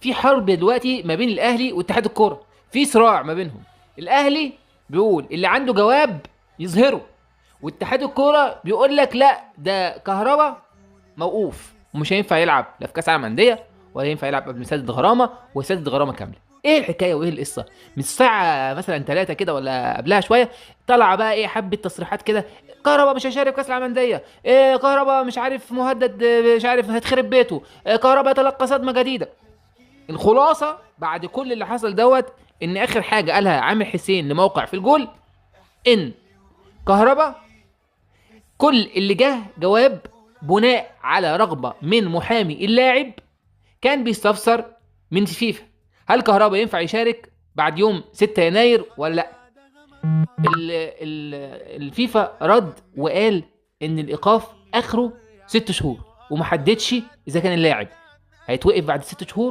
في حرب دلوقتي ما بين الاهلي واتحاد الكوره، في صراع ما بينهم. الاهلي بيقول اللي عنده جواب يظهره، واتحاد الكوره بيقول لك لا، ده كهربا موقوف ومش هينفع يلعب لا في كاس عالم انديه، ولا ينفع يلعب قبل سدد غرامه وسدد غرامه كامله. ايه الحكايه وايه القصه؟ من الساعه مثلا 3 كده ولا قبلها شويه، طلع بقى ايه حبه تصريحات كده: كهربا مش هيشارك في كاس العالم انديه، إيه كهربا مش عارف مهدد، مش عارف هتخرب بيته، إيه كهربا يتلقى صدمه جديده. الخلاصه بعد كل اللي حصل دوت، ان اخر حاجه قالها عامر حسين لموقع في الجول ان كهربا كل اللي جه جواب بناء على رغبه من محامي اللاعب كان بيستفسر من فيفا هل كهربا ينفع يشارك بعد يوم 6 يناير ولا لا. الفيفا رد وقال ان الايقاف اخره 6 شهور، ومحددش اذا كان اللاعب هيتوقف بعد 6 شهور